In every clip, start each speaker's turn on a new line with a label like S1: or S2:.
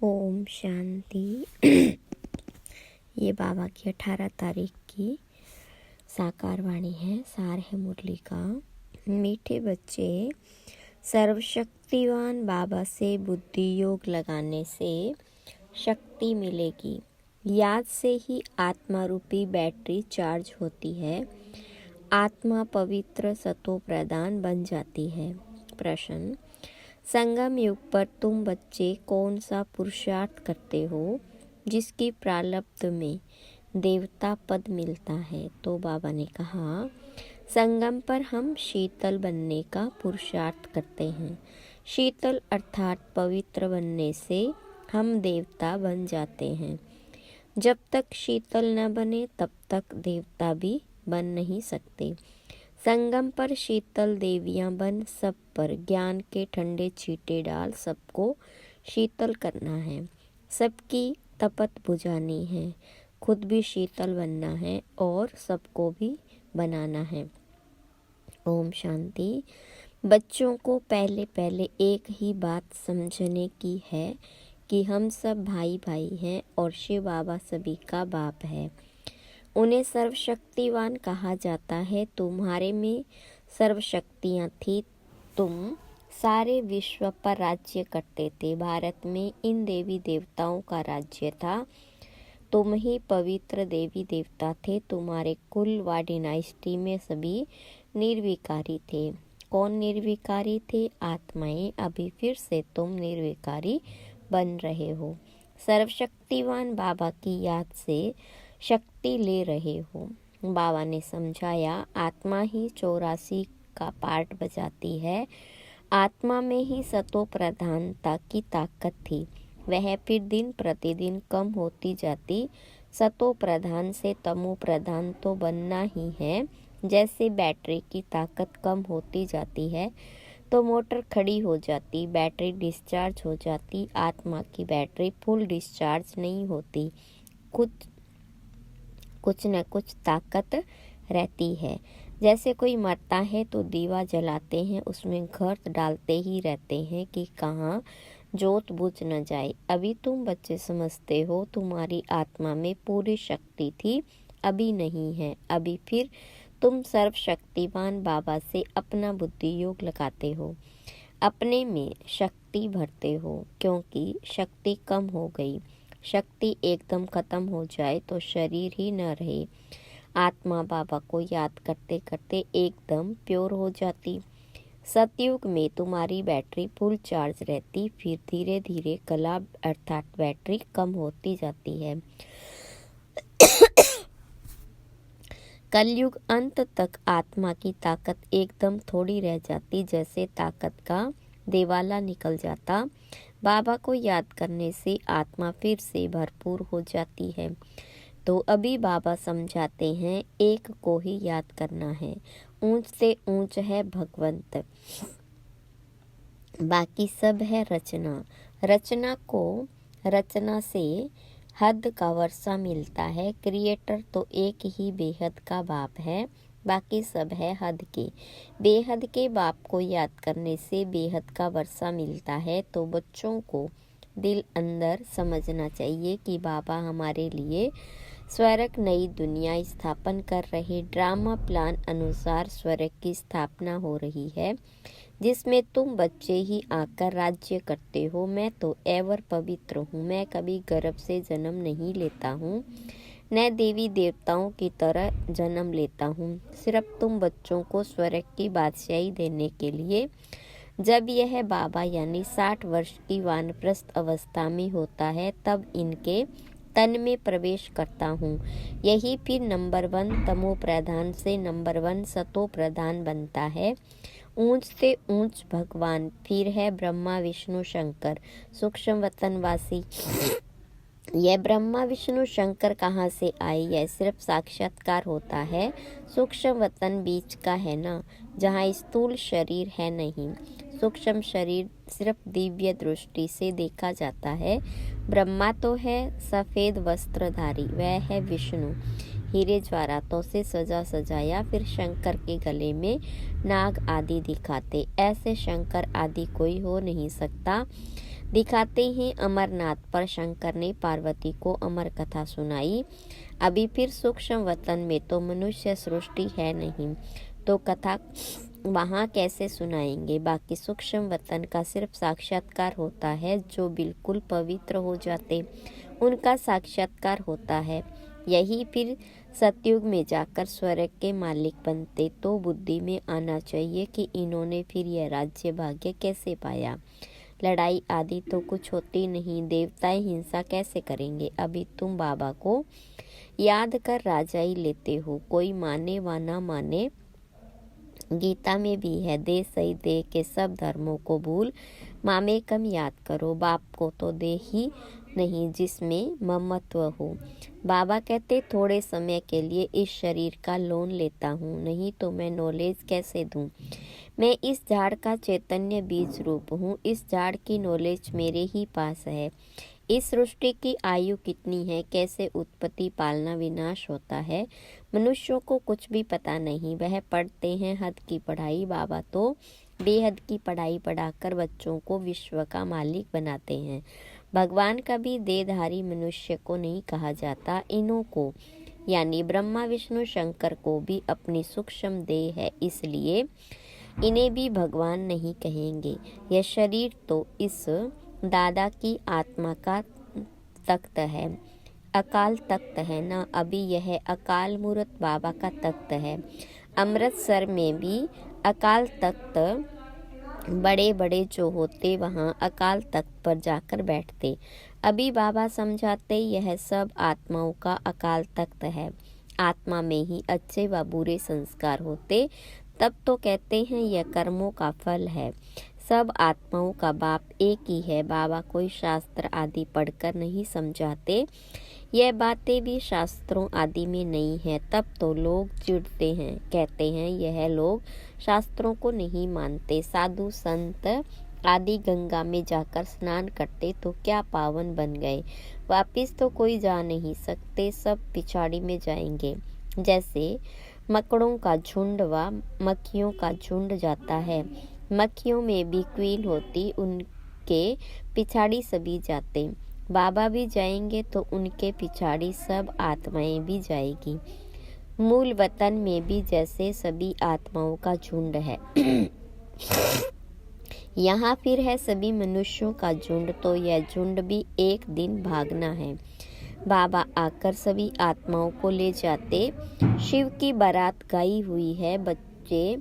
S1: ओम शांति। ये बाबा की 18 तारीख की साकार वाणी है। सार है मुरली का। मीठे बच्चे, सर्वशक्तिवान बाबा से बुद्धि योग लगाने से शक्ति मिलेगी। याद से ही आत्मा रूपी बैटरी चार्ज होती है। आत्मा पवित्र सतो प्रदान बन जाती है। प्रश्न: संगम युग पर तुम बच्चे कौन सा पुरुषार्थ करते हो जिसकी प्रारब्ध में देवता पद मिलता है? तो बाबा ने कहा, संगम पर हम शीतल बनने का पुरुषार्थ करते हैं। शीतल अर्थात पवित्र बनने से हम देवता बन जाते हैं। जब तक शीतल न बने तब तक देवता भी बन नहीं सकते। संगम पर शीतल देवियां बन सब पर ज्ञान के ठंडे छींटे डाल सबको शीतल करना है। सबकी तपत बुझानी है। खुद भी शीतल बनना है और सबको भी बनाना है। ओम शांति। बच्चों को पहले पहले एक ही बात समझने की है कि हम सब भाई भाई हैं और शिव बाबा सभी का बाप है। उन्हें सर्वशक्तिवान कहा जाता है। तुम्हारे में सर्वशक्तियाँ थी। तुम सारे विश्व पर राज्य करते थे। भारत में इन देवी देवताओं का राज्य था। तुम ही पवित्र देवी देवता थे। तुम्हारे कुल व डिनाइस्टी में सभी निर्विकारी थे। कौन निर्विकारी थे? आत्माएं। अभी फिर से तुम निर्विकारी बन रहे हो। सर्वशक्तिवान बाबा की याद से शक्ति ले रहे हो। बाबा ने समझाया, आत्मा ही 84 का पार्ट बजाती है। आत्मा में ही सतो प्रधानता की ताकत थी। वह फिर दिन प्रतिदिन कम होती जाती। सतो प्रधान से तमो प्रधान तो बनना ही है। जैसे बैटरी की ताकत कम होती जाती है तो मोटर खड़ी हो जाती, बैटरी डिस्चार्ज हो जाती। आत्मा की बैटरी फुल डिस्चार्ज नहीं होती। कुछ न कुछ ताकत रहती है। जैसे कोई मरता है तो दीवा जलाते हैं, उसमें घर डालते ही रहते हैं कि कहाँ जोत बुझ न जाए। अभी तुम बच्चे समझते हो तुम्हारी आत्मा में पूरी शक्ति थी, अभी नहीं है। अभी फिर तुम सर्वशक्तिवान बाबा से अपना बुद्धि योग लगाते हो, अपने में शक्ति भरते हो, क्योंकि शक्ति कम हो गई। शक्ति एकदम खत्म हो जाए तो शरीर ही न रहे। आत्मा बाबा को याद करते करते एकदम प्योर हो जाती। सतयुग में तुम्हारी बैटरी फुल चार्ज रहती, फिर धीरे धीरे कला अर्थात बैटरी कम होती जाती है। कलयुग अंत तक आत्मा की ताकत एकदम थोड़ी रह जाती, जैसे ताकत का देवाला निकल जाता। बाबा को याद करने से आत्मा फिर से भरपूर हो जाती है। तो अभी बाबा समझाते हैं, एक को ही याद करना है। ऊंच से ऊंच है भगवंत, बाकी सब है रचना। रचना से हद का वर्षा मिलता है। क्रिएटर तो एक ही बेहद का बाप है, बाकी सब है हद के। बेहद के बाप को याद करने से बेहद का वर्षा मिलता है। तो बच्चों को दिल अंदर समझना चाहिए कि बाबा हमारे लिए स्वर्ग नई दुनिया स्थापन कर रहे। ड्रामा प्लान अनुसार स्वर्ग की स्थापना हो रही है, जिसमें तुम बच्चे ही आकर राज्य करते हो। मैं तो एवर पवित्र हूँ। मैं कभी गर्भ से जन्म नहीं लेता हूँ, न देवी देवताओं की तरह जन्म लेता हूँ। सिर्फ तुम बच्चों को स्वर्ग की बादशाही देने के लिए। जब यह बाबा यानी 60 वर्ष की वानप्रस्थ अवस्था में होता है, तब इनके तन में प्रवेश करता हूँ। यही फिर नंबर 1 तमो प्रधान से नंबर 1 सतो प्रधान बनता है। ऊंच से ऊंच भगवान, फिर है ब्रह्मा विष्णु शंकर सूक्ष्म वतनवासी। यह ब्रह्मा विष्णु शंकर कहाँ से आए? यह सिर्फ साक्षात्कार होता है। सूक्ष्म वतन बीच का है ना, जहाँ स्थूल शरीर है नहीं। सूक्ष्म शरीर सिर्फ दिव्य दृष्टि से देखा जाता है। ब्रह्मा तो है सफ़ेद वस्त्रधारी, वह है विष्णु हीरे ज्वारातों से सजा सजाया। फिर शंकर के गले में नाग आदि दिखाते। ऐसे शंकर आदि कोई हो नहीं सकता। दिखाते हैं अमरनाथ पर शंकर ने पार्वती को अमर कथा सुनाई। अभी फिर सूक्ष्म वतन में तो मनुष्य सृष्टि है नहीं, तो कथा वहाँ कैसे सुनाएंगे। बाकी सूक्ष्म वतन का सिर्फ साक्षात्कार होता है, जो बिल्कुल पवित्र हो जाते उनका साक्षात्कार होता है। यही फिर सतयुग में जाकर स्वर्ग के मालिक बनते। तो बुद्धि में आना चाहिए कि इन्होंने फिर यह राज्य भाग्य कैसे पाया। लड़ाई आदि तो कुछ होती नहीं, देवताएं हिंसा कैसे करेंगे। अभी तुम बाबा को याद कर राजा ही लेते हो, कोई माने व ना माने। गीता में भी है, दे सही दे के सब धर्मों को भूल, मामे कम याद करो। बाप को तो दे ही नहीं जिसमें ममत्व हो। बाबा कहते थोड़े समय के लिए इस शरीर का लोन लेता हूँ, नहीं तो मैं नॉलेज कैसे दूँ। मैं इस झाड़ का चैतन्य बीज रूप हूँ, इस झाड़ की नॉलेज मेरे ही पास है। इस सृष्टि की आयु कितनी है, कैसे उत्पत्ति पालना विनाश होता है, मनुष्यों को कुछ भी पता नहीं। वह पढ़ते हैं हद की पढ़ाई, बाबा तो बेहद की पढ़ाई पढ़ाकर बच्चों को विश्व का मालिक बनाते हैं। भगवान कभी देहधारी मनुष्य को नहीं कहा जाता, इन्हों को यानी ब्रह्मा विष्णु शंकर को भी अपनी सूक्ष्म देह है, इसलिए इन्हें भी भगवान नहीं कहेंगे। यह शरीर तो इस दादा की आत्मा का तख्त है, अकाल तख्त है ना। अभी यह अकाल मूर्त बाबा का तख्त है। अमृतसर में भी अकाल तख्त बड़े बड़े जो होते वहाँ अकाल तख्त पर जाकर बैठते। अभी बाबा समझाते यह सब आत्माओं का अकाल तख्त है। आत्मा में ही अच्छे व बुरे संस्कार होते, तब तो कहते हैं यह कर्मों का फल है। सब आत्माओं का बाप एक ही है। बाबा कोई शास्त्र आदि पढ़कर नहीं समझाते, यह बातें भी शास्त्रों आदि में नहीं है। तब तो लोग चिढ़ते हैं, कहते हैं यह लोग शास्त्रों को नहीं मानते। साधु संत आदि गंगा में जाकर स्नान करते तो क्या पावन बन गए, वापिस तो कोई जा नहीं सकते, सब पिछाड़ी में जाएंगे। जैसे मकड़ों का झुंड व मक्खियों का झुंड जाता है, मक्खियों में भी क्वीन होती, उनके पिछाड़ी सभी जाते। बाबा भी जाएंगे तो उनके पिछाड़ी सब आत्माएं भी जाएगी। मूल वतन में भी जैसे सभी आत्माओं का झुंड है यहाँ फिर है सभी मनुष्यों का झुंड, तो यह झुंड भी एक दिन भागना है। बाबा आकर सभी आत्माओं को ले जाते। शिव की बारात गई हुई है, बच्चे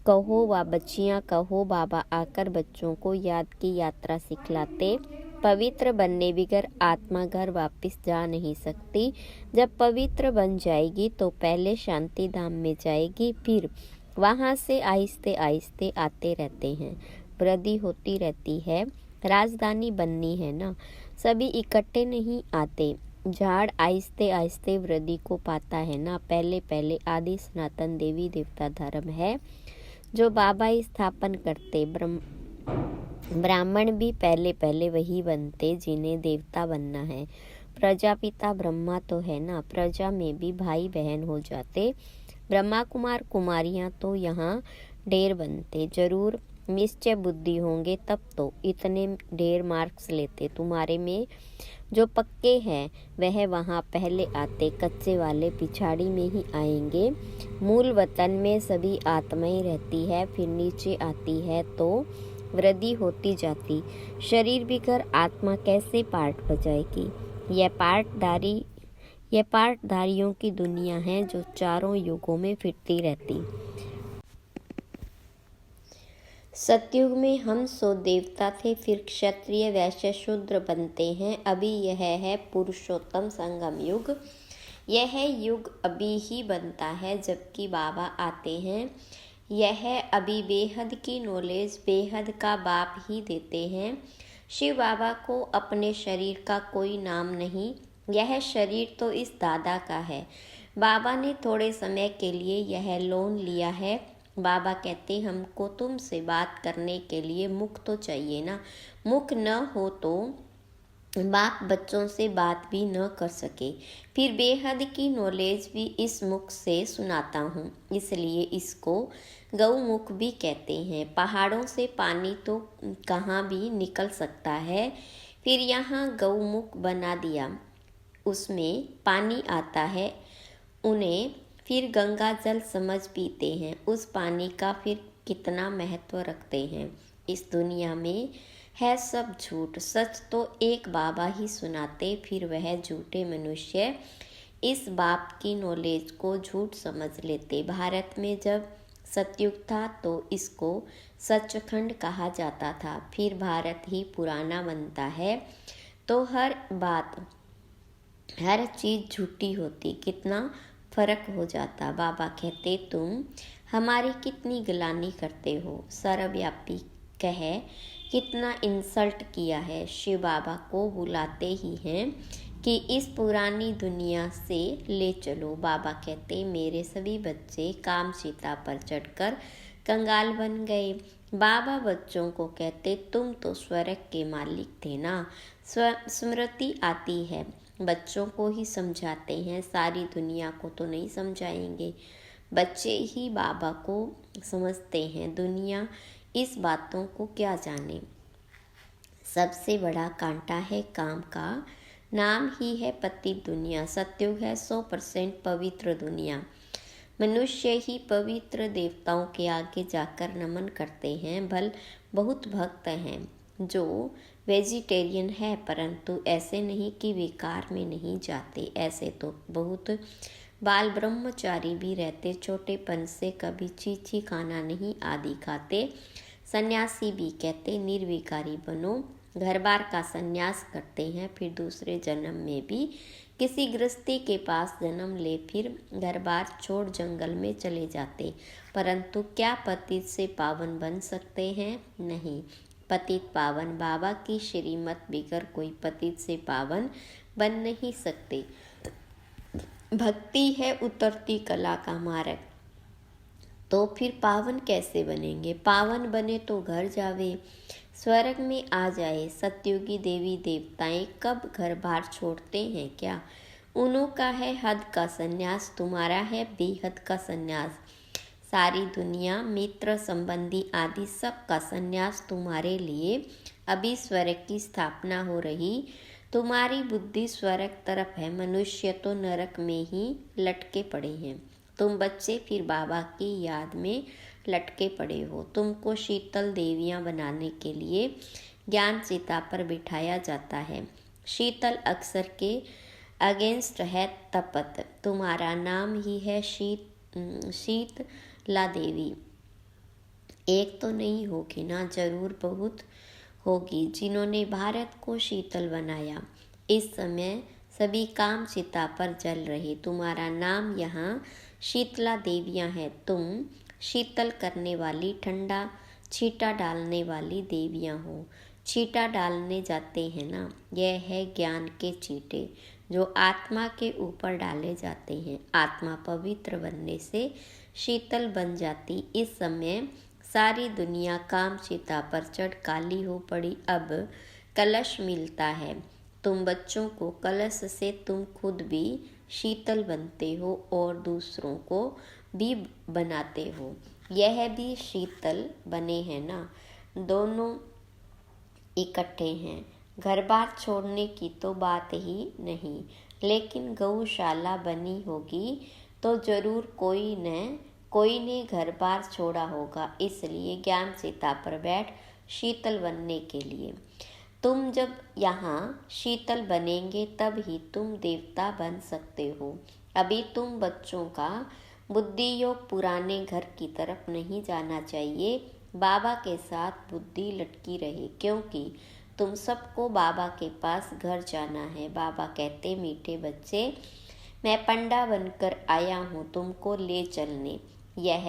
S1: कहो व बच्चियां कहो, बाबा आकर बच्चों को याद की यात्रा सिखलाते। पवित्र बनने बगैर आत्मा घर वापस जा नहीं सकती। जब पवित्र बन जाएगी तो पहले शांति धाम में जाएगी, फिर वहाँ से आहिस्ते आहिस्ते आते रहते हैं, वृद्धि होती रहती है। राजधानी बननी है ना, सभी इकट्ठे नहीं आते। झाड़ आहिस्ते आहिस्ते वृद्धि को पाता है ना। पहले पहले आदि सनातन देवी देवता धर्म है जो बाबा ही स्थापन करते। ब्राह्मण भी पहले पहले वही बनते जिन्हें देवता बनना है। प्रजापिता ब्रह्मा तो है ना, प्रजा में भी भाई बहन हो जाते। ब्रह्मा कुमार कुमारियां तो यहाँ ढेर बनते। जरूर निश्चय बुद्धि होंगे तब तो इतने ढेर मार्क्स लेते। तुम्हारे में जो पक्के हैं वह वहाँ पहले आते, कच्चे वाले पिछाड़ी में ही आएंगे। मूल वतन में सभी आत्माएं रहती है, फिर नीचे आती है तो वृद्धि होती जाती। शरीर बिगर आत्मा कैसे पार्ट बजाएगी। यह पार्टधारियों की दुनिया है जो चारों युगों में फिरती रहती। सतयुग में हम सो देवता थे, फिर क्षत्रिय वैश्य शूद्र बनते हैं। अभी यह है पुरुषोत्तम संगम युग। यह युग अभी ही बनता है जबकि बाबा आते हैं। यह अभी बेहद की नॉलेज बेहद का बाप ही देते हैं। शिव बाबा को अपने शरीर का कोई नाम नहीं, यह शरीर तो इस दादा का है। बाबा ने थोड़े समय के लिए यह लोन लिया है। बाबा कहते हमको तुमसे बात करने के लिए मुख तो चाहिए ना, मुख न हो तो बाप बच्चों से बात भी न कर सके, फिर बेहद की नॉलेज भी इस मुख से सुनाता हूँ, इसलिए इसको गौमुख भी कहते हैं। पहाड़ों से पानी तो कहाँ भी निकल सकता है, फिर यहाँ गौमुख बना दिया, उसमें पानी आता है, उन्हें फिर गंगा जल समझ पीते हैं, उस पानी का फिर कितना महत्व रखते हैं। इस दुनिया में है सब झूठ, सच तो एक बाबा ही सुनाते, फिर वह झूठे मनुष्य इस बाप की नॉलेज को झूठ समझ लेते। भारत में जब सतयुग था तो इसको सचखंड कहा जाता था, फिर भारत ही पुराना बनता है तो हर बात हर चीज़ झूठी होती, कितना फर्क हो जाता। बाबा कहते तुम हमारी कितनी गिलानी करते हो, सर्वव्यापी कहे कितना इंसल्ट किया है। शिव बाबा को बुलाते ही हैं कि इस पुरानी दुनिया से ले चलो। बाबा कहते मेरे सभी बच्चे काम सीता पर चढ़कर कंगाल बन गए। बाबा बच्चों को कहते तुम तो स्वर्ग के मालिक थे ना। स्मृति आती है, बच्चों को ही समझाते हैं, सारी दुनिया को तो नहीं समझाएंगे। बच्चे ही बाबा को समझते हैं, दुनिया इस बातों को क्या जाने। सबसे बड़ा कांटा है काम का, नाम ही है पतित दुनिया। सतयुग है 100% पवित्र दुनिया। मनुष्य ही पवित्र देवताओं के आगे जाकर नमन करते हैं। भल बहुत भक्त हैं जो वेजिटेरियन है, परंतु ऐसे नहीं कि विकार में नहीं जाते। ऐसे तो बहुत बाल ब्रह्मचारी भी रहते, छोटेपन से कभी चीची खाना नहीं आदि खाते। सन्यासी भी कहते निर्विकारी बनो, घर बार का सन्यास करते हैं, फिर दूसरे जन्म में भी किसी गृहस्थी के पास जन्म ले, फिर घर बार छोड़ जंगल में चले जाते। परंतु क्या पतित से पावन बन सकते हैं? नहीं। पतित पावन बाबा की श्रीमत बिगर कोई पतित से पावन बन नहीं सकते। भक्ति है उतरती कला का मार्ग, तो फिर पावन कैसे बनेंगे? पावन बने तो घर जावे, स्वर्ग में आ जाए। सतयुगी देवी देवताएं कब घर बार छोड़ते हैं क्या? उन्हों का है हद का सन्यास, तुम्हारा है बेहद का सन्यास। सारी दुनिया मित्र संबंधी आदि सब का सन्यास तुम्हारे लिए। अभी स्वर्ग की स्थापना हो रही, तुम्हारी बुद्धि स्वर्ग तरफ है, मनुष्य तो नरक में ही लटके पड़े हैं। तुम बच्चे फिर बाबा की याद में लटके पड़े हो। तुमको शीतल देवियां बनाने के लिए ज्ञान चिता पर बिठाया जाता है। शीतल अक्सर के अगेंस्ट है तपत, तुम्हारा नाम ही है शीतला देवी। एक तो नहीं होगी ना, जरूर बहुत होगी जिन्होंने भारत को शीतल बनाया। इस समय सभी काम चिता पर जल रहे, तुम्हारा नाम यहाँ शीतला देवियाँ हैं। तुम शीतल करने वाली, ठंडा छींटा डालने वाली देवियाँ हो। छींटा डालने जाते हैं ना, यह है ज्ञान के छींटे जो आत्मा के ऊपर डाले जाते हैं। आत्मा पवित्र बनने से शीतल बन जाती। इस समय सारी दुनिया काम चिता पर चढ़ काली हो पड़ी। अब कलश मिलता है तुम बच्चों को, कलश से तुम खुद भी शीतल बनते हो और दूसरों को भी बनाते हो। यह भी शीतल बने हैं ना, दोनों इकट्ठे हैं। घर बार छोड़ने की तो बात ही नहीं, लेकिन गौशाला बनी होगी तो जरूर कोई ने घर बार छोड़ा होगा। इसलिए ज्ञान चिता पर बैठ शीतल बनने के लिए। तुम जब यहाँ शीतल बनेंगे तब ही तुम देवता बन सकते हो। अभी तुम बच्चों का बुद्धि योग पुराने घर की तरफ नहीं जाना चाहिए। बाबा के साथ बुद्धि लटकी रहे, क्योंकि तुम सबको बाबा के पास घर जाना है। बाबा कहते मीठे बच्चे, मैं पंडा बनकर आया हूँ तुमको ले चलने। यह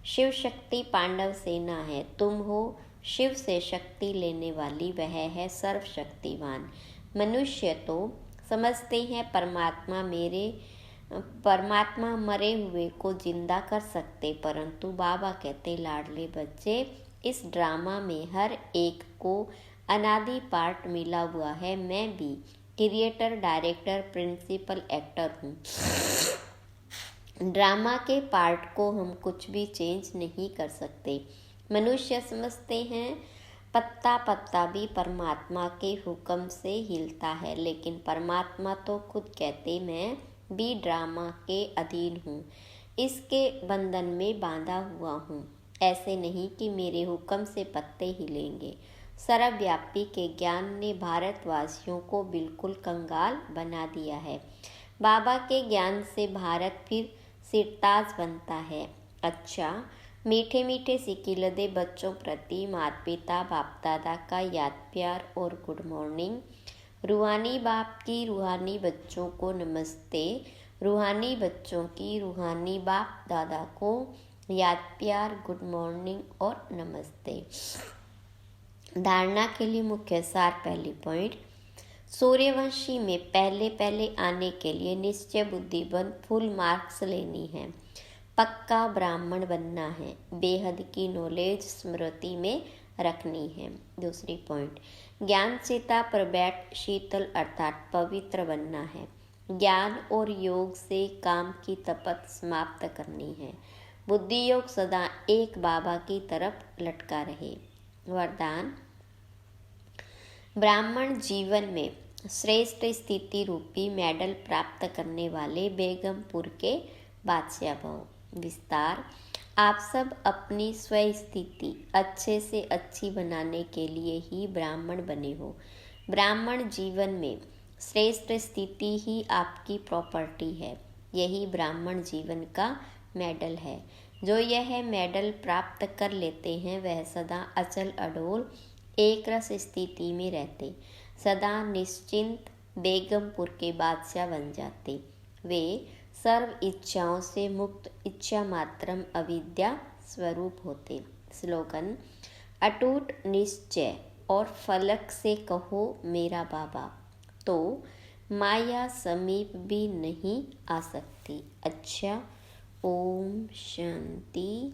S1: शिव शक्ति पांडव सेना है, तुम हो शिव से शक्ति लेने वाली, वह है सर्वशक्तिवान। मनुष्य तो समझते हैं परमात्मा मरे हुए को जिंदा कर सकते, परंतु बाबा कहते लाडले बच्चे, इस ड्रामा में हर एक को अनादि पार्ट मिला हुआ है। मैं भी क्रिएटर, डायरेक्टर, प्रिंसिपल एक्टर हूँ। ड्रामा के पार्ट को हम कुछ भी चेंज नहीं कर सकते। मनुष्य समझते हैं पत्ता पत्ता भी परमात्मा के हुक्म से हिलता है, लेकिन परमात्मा तो खुद कहते मैं भी ड्रामा के अधीन हूँ, इसके बंधन में बांधा हुआ हूँ। ऐसे नहीं कि मेरे हुक्म से पत्ते हिलेंगे। सर्वव्यापी के ज्ञान ने भारतवासियों को बिल्कुल कंगाल बना दिया है। बाबा के ज्ञान से भारत फिर सिरताज बनता है। अच्छा, मीठे मीठे सिकिलदे बच्चों प्रति माता पिता बाप दादा का याद प्यार और गुड मॉर्निंग। रूहानी बाप की रूहानी बच्चों को नमस्ते। रूहानी बच्चों की रूहानी बाप दादा को याद प्यार, गुड मॉर्निंग और नमस्ते। धारणा के लिए मुख्य सार। पहली पॉइंट, सूर्यवंशी में पहले पहले आने के लिए निश्चय बुद्धिबंद फुल मार्क्स लेनी है। पक्का ब्राह्मण बनना है। बेहद की नॉलेज स्मृति में रखनी है। दूसरी पॉइंट, ज्ञान सीता पर बैठ शीतल अर्थात पवित्र बनना है। ज्ञान और योग से काम की तपत समाप्त करनी है। बुद्धि योग सदा एक बाबा की तरफ लटका रहे। वरदान, ब्राह्मण जीवन में श्रेष्ठ स्थिति रूपी मेडल प्राप्त करने वाले बेगमपुर के बादशाह भव। विस्तार, आप सब अपनी स्वस्थिति अच्छे से अच्छी बनाने के लिए ही ब्राह्मण बने हो। ब्राह्मण जीवन में श्रेष्ठ स्थिति ही आपकी प्रॉपर्टी है। यही ब्राह्मण जीवन का मेडल है। जो यह मेडल प्राप्त कर लेते हैं वह सदा अचल अडोल एक रस स्थिति में रहते, सदा निश्चिंत बेगमपुर के बादशाह बन जाते। वे सर्व इच्छाओं से मुक्त इच्छा मात्रम अविद्या स्वरूप होते। स्लोगन, अटूट निश्चय और फलक से कहो मेरा बाबा, तो माया समीप भी नहीं आ सकती। अच्छा, ओम शांति।